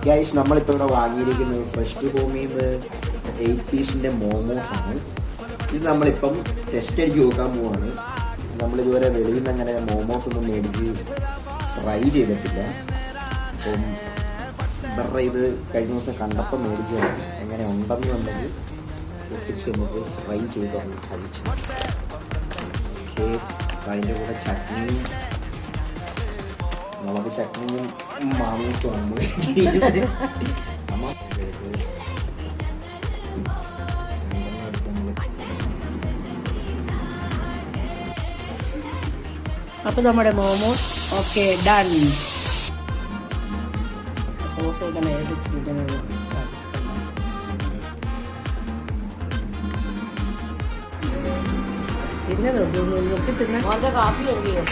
Guys നമ്മളിപ്പോൾ ഇവിടെ വാങ്ങിയിരിക്കുന്നത് fresh ഹോമിൽ നിന്ന് 8 പീസിൻ്റെ മോമോസാണ്. ഇത് നമ്മളിപ്പം ടെസ്റ്റ് അടിച്ച് നോക്കാൻ പോവാണ്. നമ്മളിതുവരെ വെളിയിൽ നിന്ന് അങ്ങനെ മോമോസൊന്നും മേടിച്ച് ഫ്രൈ ചെയ്തിട്ടില്ല. അപ്പം ഇവരുടെ ഇത് കഴിഞ്ഞ ദിവസം കണ്ടപ്പോൾ മേടിച്ചതാണ്. എങ്ങനെ ഉണ്ടെന്ന് നമുക്ക് ഒട്ടിച്ച് നമുക്ക് ഫ്രൈ ചെയ്ത് കഴിച്ചു. ഓക്കെ, അതിൻ്റെ കൂടെ ചട്നിയും മുളക് ചട്നിയും മാമിച്ചുമാണ്. അപ്പോൾ നമ്മുടെ മോമോസ് ഓക്കെ ഡൺ. സോസൊക്കെ മേടിച്ചിരിക്കുന്നത് പിന്നെ നോക്കി തിന്നെ കാപ്പി നോക്കിയോ.